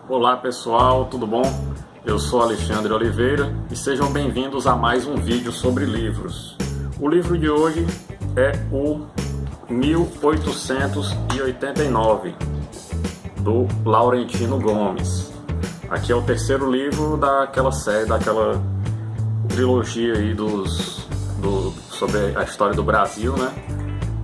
Olá pessoal, tudo bom? Eu sou Alexandre Oliveira e sejam bem-vindos a mais um vídeo sobre livros. O livro de hoje é o 1889, do Laurentino Gomes. Aqui é o terceiro livro daquela série, daquela trilogia aí sobre a história do Brasil, né?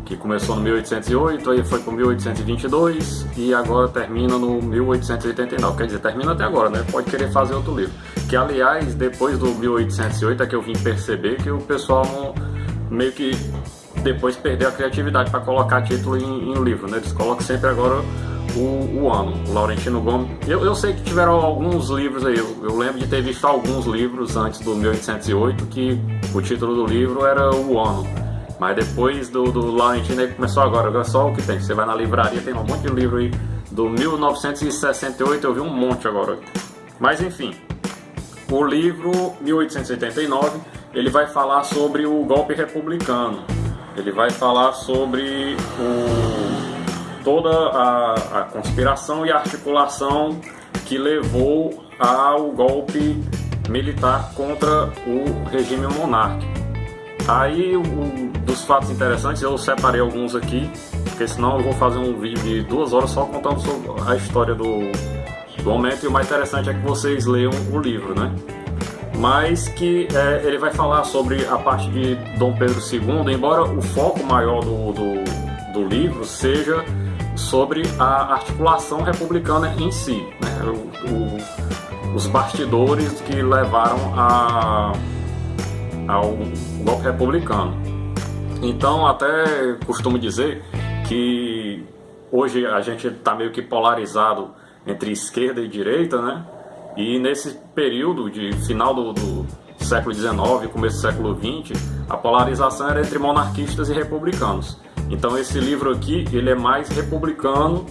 Que começou no 1808, aí foi para 1822 e agora termina no 1889. Quer dizer, termina até agora, né? Pode querer fazer outro livro. Que, aliás, depois do 1808 é que eu vim perceber que o pessoal meio que depois perdeu a criatividade para colocar título em livro, né? Eles colocam sempre agora o ano. O Laurentino Gomes. Eu sei que tiveram alguns livros aí. Eu lembro de ter visto alguns livros antes do 1808 que o título do livro era o ano. Mas depois do Laurentino aí começou agora só o que tem. Você vai na livraria, tem um monte de livro aí do 1968, eu vi um monte agora. Mas enfim, o livro 1889, ele vai falar sobre o golpe republicano. Ele vai falar sobre toda a conspiração e a articulação que levou ao golpe militar contra o regime monárquico. Aí, dos fatos interessantes, eu separei alguns aqui, porque senão eu vou fazer um vídeo de 2 horas só contando sobre a história do momento, e o mais interessante é que vocês leiam o livro, né? Mas que ele vai falar sobre a parte de Dom Pedro II, embora o foco maior do livro seja sobre a articulação republicana em si, né? Os bastidores que levaram ao golpe republicano. Então, até costumo dizer que hoje a gente está meio que polarizado entre esquerda e direita, né? E nesse período de final do século XIX e começo do século XX, a polarização era entre monarquistas e republicanos. Então esse livro aqui, ele é mais republicano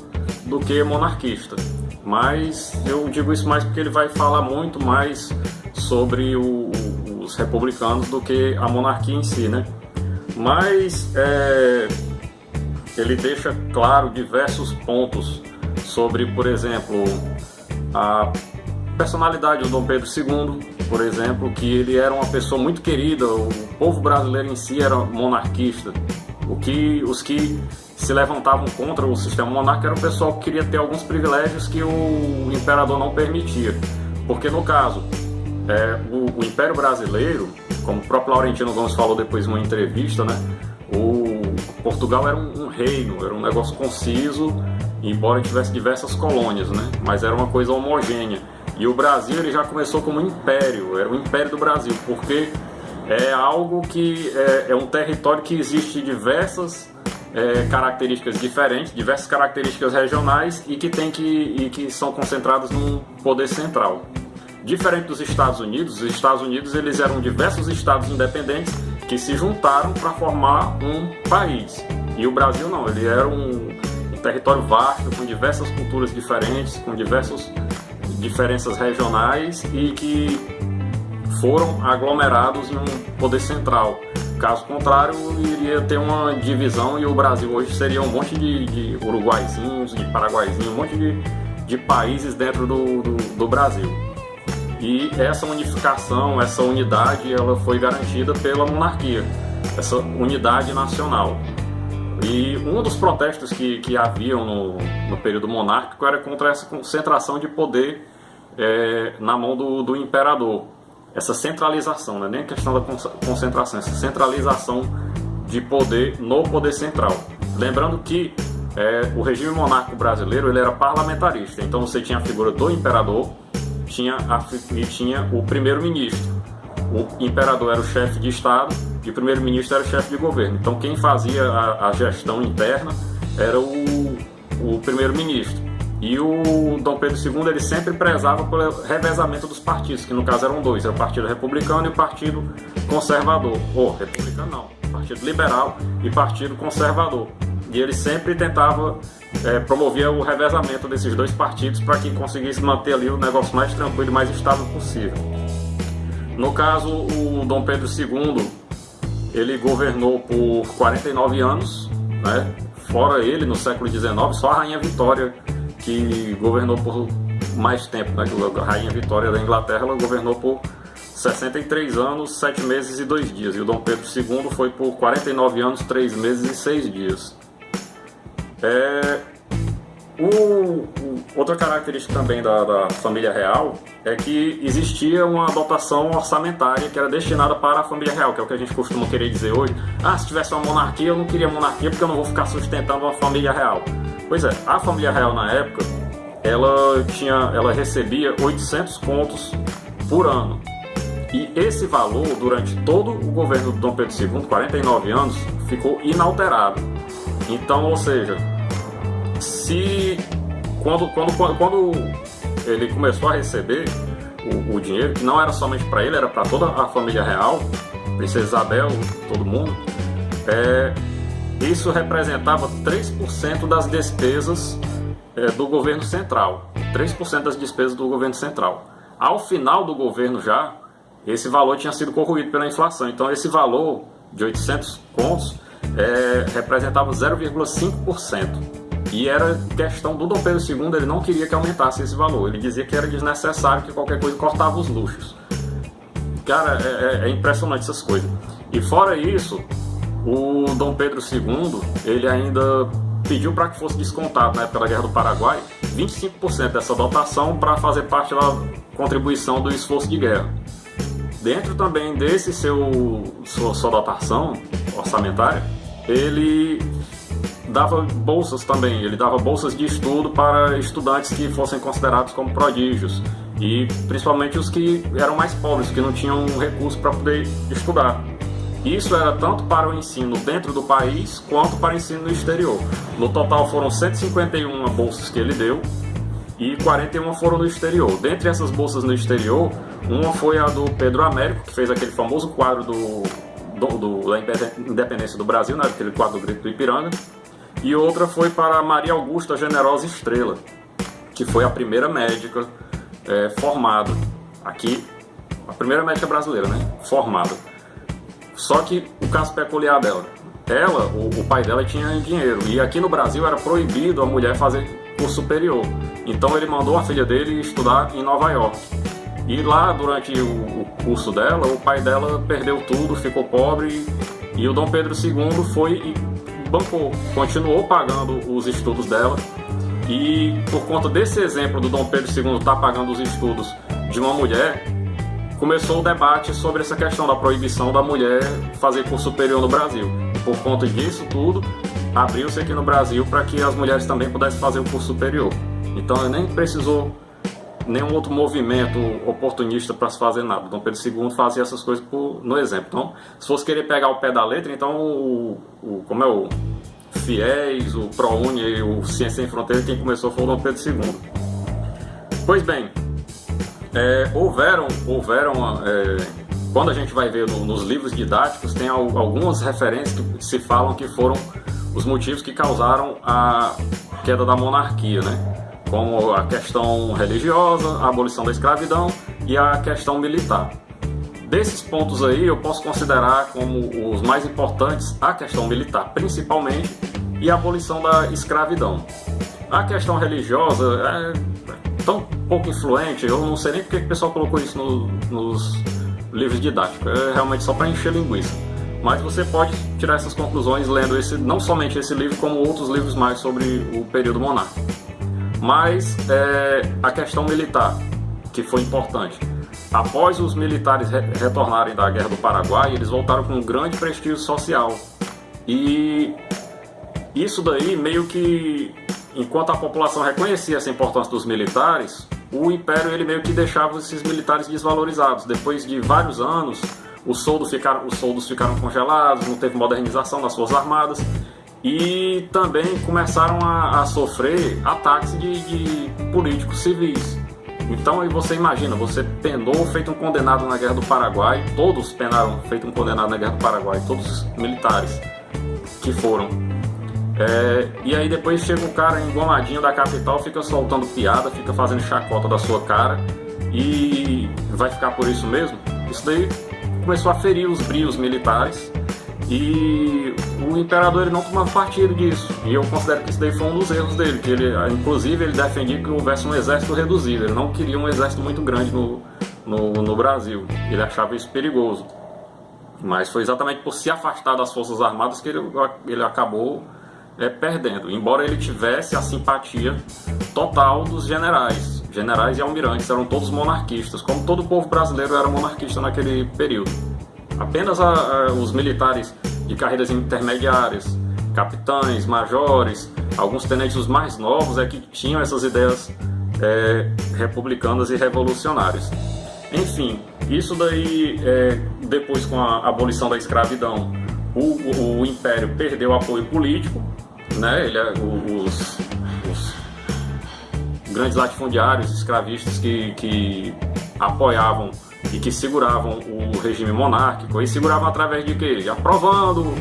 do que monarquista. Mas eu digo isso mais porque ele vai falar muito mais sobre os republicanos do que a monarquia em si, né? Mas ele deixa claro diversos pontos sobre, por exemplo, a personalidade do Dom Pedro II, por exemplo, que ele era uma pessoa muito querida, o povo brasileiro em si era monarquista. Os que se levantavam contra o sistema monárquico era o pessoal que queria ter alguns privilégios que o imperador não permitia. Porque no caso, o Império Brasileiro, como o próprio Laurentino Gomes falou depois em uma entrevista, né? Portugal era um reino, era um negócio conciso, embora tivesse diversas colônias, né? Mas era uma coisa homogênea. E o Brasil, ele já começou como um império, era o Império do Brasil, porque é algo que é um território que existe diversas características diferentes, diversas características regionais e que são concentradas num poder central. Diferente dos Estados Unidos, os Estados Unidos eles eram diversos estados independentes que se juntaram para formar um país. E o Brasil não, ele era um território vasto, com diversas culturas diferentes, com diversas diferenças regionais e que foram aglomerados em um poder central. Caso contrário, iria ter uma divisão e o Brasil hoje seria um monte de uruguaizinhos, de paraguaizinhos, um monte de países dentro do Brasil. E essa unificação, essa unidade, ela foi garantida pela monarquia, essa unidade nacional. E um dos protestos que haviam no período monárquico era contra essa concentração de poder na mão do imperador. Essa centralização, não é nem questão da concentração, essa centralização de poder no poder central. Lembrando que o regime monárquico brasileiro ele era parlamentarista, então você tinha a figura do imperador, tinha o primeiro-ministro. O imperador era o chefe de Estado e o primeiro-ministro era o chefe de governo. Então quem fazia a gestão interna era o primeiro-ministro. E o Dom Pedro II ele sempre prezava pelo revezamento dos partidos, que no caso eram dois, era o Partido Republicano e o Partido Conservador. Republicano não, Partido Liberal e Partido Conservador. E ele sempre tentava promover o revezamento desses dois partidos para que conseguisse manter ali o negócio mais tranquilo e mais estável possível. No caso, o Dom Pedro II, ele governou por 49 anos, né? Fora ele, no século XIX, só a Rainha Vitória, que governou por mais tempo, né? A Rainha Vitória da Inglaterra, ela governou por 63 anos, 7 meses e 2 dias. E o Dom Pedro II foi por 49 anos, 3 meses e 6 dias. Outra característica também da família real é que existia uma dotação orçamentária que era destinada para a família real, que é o que a gente costuma querer dizer hoje. Se tivesse uma monarquia, eu não queria monarquia porque eu não vou ficar sustentando uma família real. Pois é, a família real na época, ela recebia 800 contos por ano. E esse valor, durante todo o governo do Dom Pedro II, 49 anos, ficou inalterado. Então, ou seja, quando ele começou a receber o dinheiro, que não era somente para ele, era para toda a família real, Princesa Isabel, todo mundo, isso representava 3% das despesas do governo central. 3% das despesas do governo central. Ao final do governo já, esse valor tinha sido corroído pela inflação. Então esse valor de 800 contos representava 0,5%. E era questão do Dom Pedro II, ele não queria que aumentasse esse valor. Ele dizia que era desnecessário, que qualquer coisa cortava os luxos. Cara, é impressionante essas coisas. E fora isso, o Dom Pedro II, ele ainda pediu para que fosse descontado, na época da Guerra do Paraguai, 25% dessa dotação para fazer parte da contribuição do esforço de guerra. Dentro também desse sua dotação orçamentária, ele dava bolsas também, ele dava bolsas de estudo para estudantes que fossem considerados como prodígios, e principalmente os que eram mais pobres, que não tinham recurso para poder estudar. Isso era tanto para o ensino dentro do país, quanto para o ensino no exterior. No total foram 151 bolsas que ele deu, e 41 foram no exterior. Dentre essas bolsas no exterior, uma foi a do Pedro Américo, que fez aquele famoso quadro da independência do Brasil, né, aquele quadro do Grito do Ipiranga. E outra foi para Maria Augusta Generosa Estrela, que foi a primeira médica formada aqui, a primeira médica brasileira, né, formada. Só que o caso peculiar dela, o pai dela tinha dinheiro, e aqui no Brasil era proibido a mulher fazer curso superior. Então ele mandou a filha dele estudar em Nova York. E lá, durante o curso dela, o pai dela perdeu tudo, ficou pobre, e o Dom Pedro II foi e bancou, continuou pagando os estudos dela. E por conta desse exemplo do Dom Pedro II estar pagando os estudos de uma mulher, começou o debate sobre essa questão da proibição da mulher fazer curso superior no Brasil. E por conta disso tudo, abriu-se aqui no Brasil para que as mulheres também pudessem fazer o curso superior. Então nem precisou nenhum outro movimento oportunista para se fazer nada. Dom Pedro II fazia essas coisas no exemplo. Então, se fosse querer pegar o pé da letra, então o FIES, o ProUni e o Ciência Sem Fronteiras, quem começou foi o Dom Pedro II. Pois bem, houveram quando a gente vai ver nos livros didáticos, tem algumas referências que se falam que foram os motivos que causaram a queda da monarquia, né? Como a questão religiosa, a abolição da escravidão e a questão militar. Desses pontos aí, eu posso considerar como os mais importantes a questão militar, principalmente, e a abolição da escravidão. A questão religiosa é tão pouco influente, eu não sei nem porque o pessoal colocou isso nos livros didáticos, é realmente só para encher linguiça. Mas você pode tirar essas conclusões lendo não somente esse livro, como outros livros mais sobre o período monárquico. Mas a questão militar, que foi importante. Após os militares retornarem da Guerra do Paraguai, eles voltaram com um grande prestígio social. E isso daí meio que, enquanto a população reconhecia essa importância dos militares, o Império ele meio que deixava esses militares desvalorizados. Depois de vários anos, os soldos ficaram congelados, não teve modernização das Forças Armadas. E também começaram a sofrer ataques de políticos civis. Então aí você imagina, você penou feito um condenado na Guerra do Paraguai, todos penaram feito um condenado na Guerra do Paraguai, todos os militares que foram. E aí depois chega um cara engomadinho da capital, fica soltando piada, fica fazendo chacota da sua cara, e vai ficar por isso mesmo? Isso daí começou a ferir os brios militares. e o imperador ele não tomava partido disso, e eu considero que isso daí foi um dos erros dele, que ele, inclusive ele defendia que houvesse um exército reduzido, ele não queria um exército muito grande no Brasil, ele achava isso perigoso, mas foi exatamente por se afastar das forças armadas que ele acabou perdendo, embora ele tivesse a simpatia total dos generais e almirantes, eram todos monarquistas, como todo o povo brasileiro era monarquista naquele período. Apenas os militares de carreiras intermediárias, capitães, majores, alguns tenentes os mais novos é que tinham essas ideias republicanas e revolucionárias. Enfim, isso daí, depois com a abolição da escravidão, o Império perdeu apoio político, né? Os grandes latifundiários, escravistas que apoiavam e que seguravam o regime monárquico, e seguravam através de quê? Aprovando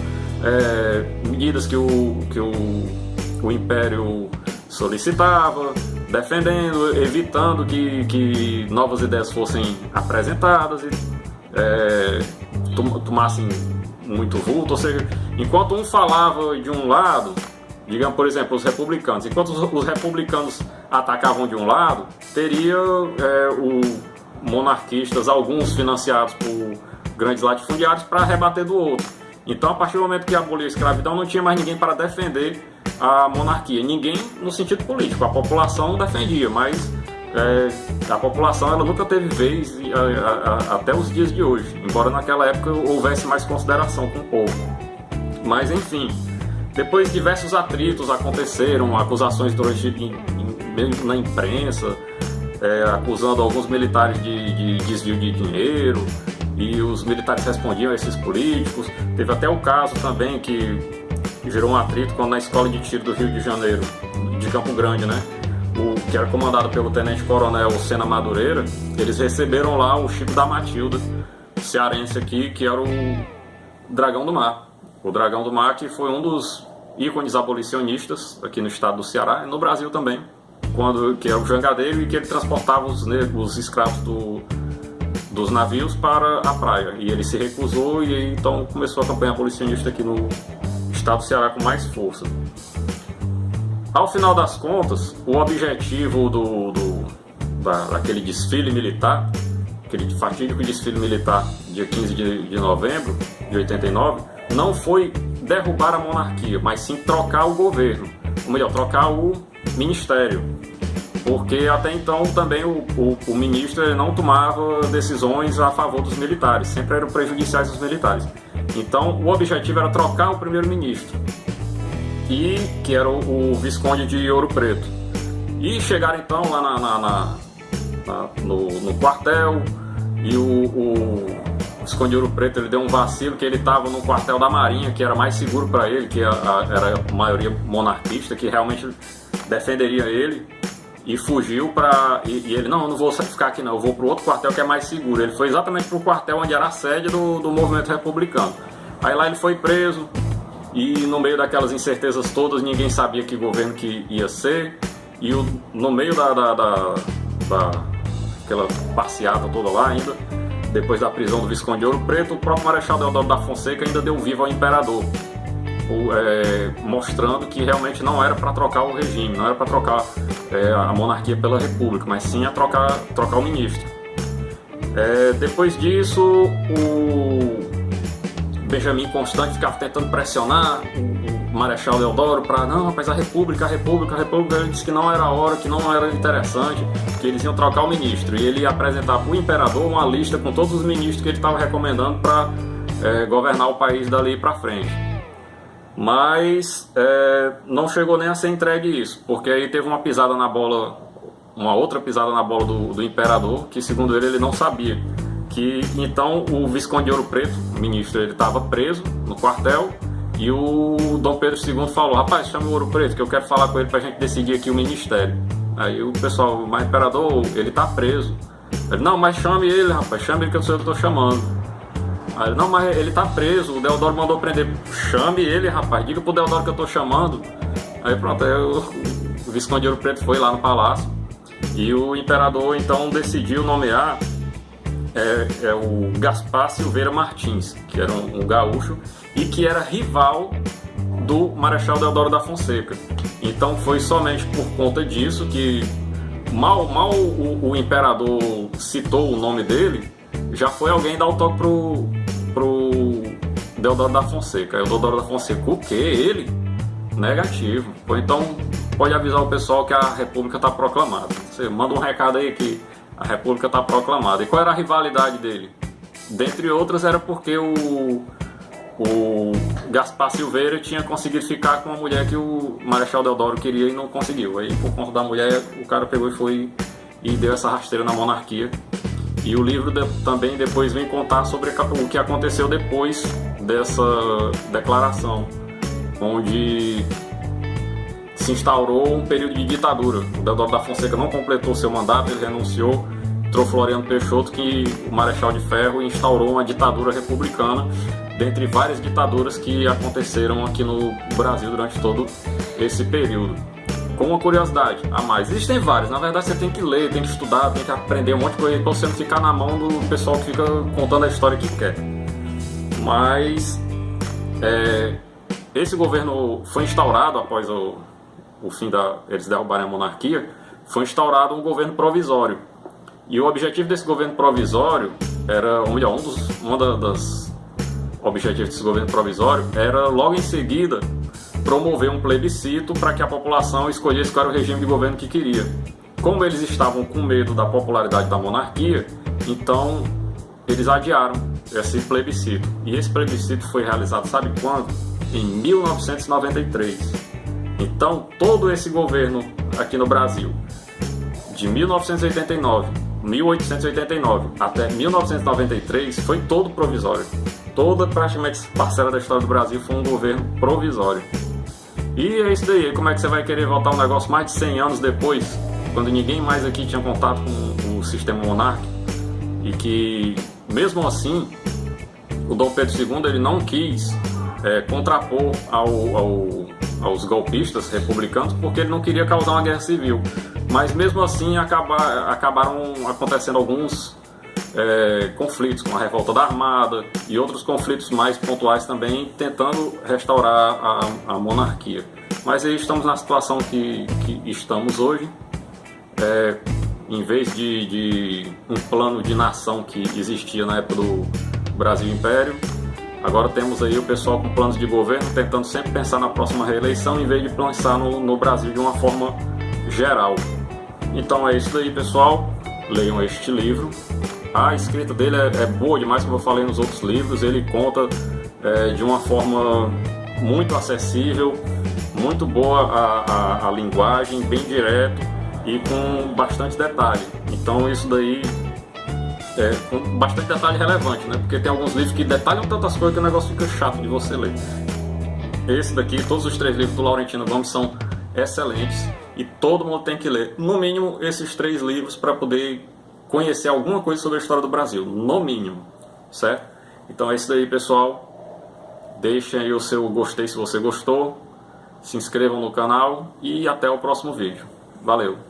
medidas que o Império solicitava, defendendo, evitando que novas ideias fossem apresentadas e tomassem muito vulto, ou seja, enquanto um falava de um lado, digamos, por exemplo, os republicanos, enquanto os republicanos atacavam de um lado, teria monarquistas, alguns financiados por grandes latifundiários, para rebater do outro. Então, a partir do momento que aboliu a escravidão, não tinha mais ninguém para defender a monarquia. Ninguém no sentido político. A população defendia, mas a população ela nunca teve vez até os dias de hoje, embora naquela época houvesse mais consideração com o povo. Mas, enfim, depois diversos atritos aconteceram, acusações mesmo na imprensa, acusando alguns militares de desvio de dinheiro, e os militares respondiam a esses políticos. Teve até o caso também que gerou um atrito quando na escola de tiro do Rio de Janeiro, de Campo Grande, né? Que era comandado pelo tenente-coronel Sena Madureira, eles receberam lá o Chico da Matilda, cearense aqui, que era o Dragão do Mar. O Dragão do Mar, que foi um dos ícones abolicionistas aqui no estado do Ceará e no Brasil também, que era o jangadeiro, e que ele transportava os escravos dos navios para a praia, e ele se recusou, e aí, então começou a campanha abolicionista aqui no estado do Ceará com mais força. Ao final das contas, o objetivo daquele desfile militar, aquele fatídico desfile militar dia 15 de novembro de 89, não foi derrubar a monarquia, mas sim trocar o governo, ou melhor, trocar o ministério, porque até então também o ministro ele não tomava decisões a favor dos militares, sempre eram prejudiciais aos militares. Então o objetivo era trocar o primeiro-ministro, e que era o Visconde de Ouro Preto, e chegaram então lá no quartel, e o Visconde de Ouro Preto ele deu um vacilo, que ele estava no quartel da Marinha, que era mais seguro para ele, que era a maioria monarquista, que realmente defenderia ele, e fugiu e ele, não vou ficar aqui não, eu vou para o outro quartel que é mais seguro. Ele foi exatamente para o quartel onde era a sede do movimento republicano. Aí lá ele foi preso, e no meio daquelas incertezas todas, ninguém sabia que governo que ia ser, e no meio daquela passeata toda lá ainda, depois da prisão do Visconde de Ouro Preto, o próprio Marechal Deodoro da Fonseca ainda deu vivo ao imperador, mostrando que realmente não era para trocar o regime, não era para trocar a monarquia pela república, mas sim a trocar o ministro. Depois disso, o Benjamin Constant ficava tentando pressionar o Marechal Deodoro para, não, rapaz, a república, ele disse que não era a hora, que não era interessante, que eles iam trocar o ministro, e ele ia apresentar para o imperador uma lista com todos os ministros que ele estava recomendando para governar o país dali para frente. Mas não chegou nem a ser entregue isso, porque aí teve uma outra pisada na bola do imperador, que segundo ele não sabia, que então o Visconde de Ouro Preto, o ministro, ele estava preso no quartel, e o Dom Pedro II falou, rapaz, chama o Ouro Preto, que eu quero falar com ele pra gente decidir aqui o ministério. Aí o pessoal, mas imperador, ele tá preso. Ele, não, mas chame ele, rapaz, chame ele que eu sei que eu tô chamando. Aí ele, não, mas ele tá preso, o Deodoro mandou prender. Chame ele, rapaz, diga pro Deodoro que eu tô chamando. Aí pronto, aí o Visconde de Ouro Preto foi lá no palácio, e o imperador então decidiu nomear é o Gaspar Silveira Martins, que era um gaúcho e que era rival do Marechal Deodoro da Fonseca. Então foi somente por conta disso que mal o imperador citou o nome dele, já foi alguém dar o toque pro Deodoro da Fonseca. Aí o Deodoro da Fonseca, o quê? Ele? Negativo. Ou então pode avisar o pessoal que a República está proclamada. Você manda um recado aí que a República está proclamada. E qual era a rivalidade dele? Dentre outras, era porque o Gaspar Silveira tinha conseguido ficar com uma mulher que o Marechal Deodoro queria e não conseguiu. Aí, por conta da mulher, o cara pegou e foi e deu essa rasteira na monarquia. E o livro também depois vem contar sobre o que aconteceu depois dessa declaração, onde se instaurou um período de ditadura. O Deodoro da Fonseca não completou seu mandato, ele renunciou, entrou Floriano Peixoto, que o Marechal de Ferro instaurou uma ditadura republicana, dentre várias ditaduras que aconteceram aqui no Brasil durante todo esse período. Com uma curiosidade a mais, existem várias, na verdade você tem que ler, tem que estudar, tem que aprender um monte de coisa para você não ficar na mão do pessoal que fica contando a história que quer. Mas esse governo foi instaurado após o fim eles derrubarem a monarquia, foi instaurado um governo provisório. E o objetivo desse governo provisório era, das objetivos desse governo provisório era logo em seguida promover um plebiscito para que a população escolhesse qual era o regime de governo que queria. Como eles estavam com medo da popularidade da monarquia, então eles adiaram esse plebiscito. E esse plebiscito foi realizado, sabe quando? Em 1993. Então, todo esse governo aqui no Brasil, de 1889 até 1993, foi todo provisório. Toda praticamente parcela da história do Brasil foi um governo provisório. E é isso daí. Como é que você vai querer voltar um negócio mais de 100 anos depois, quando ninguém mais aqui tinha contato com o sistema monárquico? E que, mesmo assim, o Dom Pedro II ele não quis contrapor aos golpistas republicanos, porque ele não queria causar uma guerra civil. Mas mesmo assim acabaram acontecendo alguns conflitos, com a revolta da Armada e outros conflitos mais pontuais também, tentando restaurar a monarquia. Mas aí estamos na situação que estamos hoje. Em vez de um plano de nação que existia na época do Brasil Império, agora temos aí o pessoal com planos de governo tentando sempre pensar na próxima reeleição em vez de pensar no Brasil de uma forma geral. Então é isso aí, pessoal. Leiam este livro. A escrita dele é boa demais, como eu falei nos outros livros. Ele conta de uma forma muito acessível, muito boa a linguagem, bem direto e com bastante detalhe. Então isso daí com bastante detalhe relevante, né? Porque tem alguns livros que detalham tantas coisas que o negócio fica chato de você ler. Esse daqui, todos os 3 livros do Laurentino Gomes são excelentes e todo mundo tem que ler, no mínimo, esses 3 livros para poder conhecer alguma coisa sobre a história do Brasil, no mínimo, certo? Então é isso daí, pessoal. Deixem aí o seu gostei se você gostou, se inscrevam no canal e até o próximo vídeo. Valeu!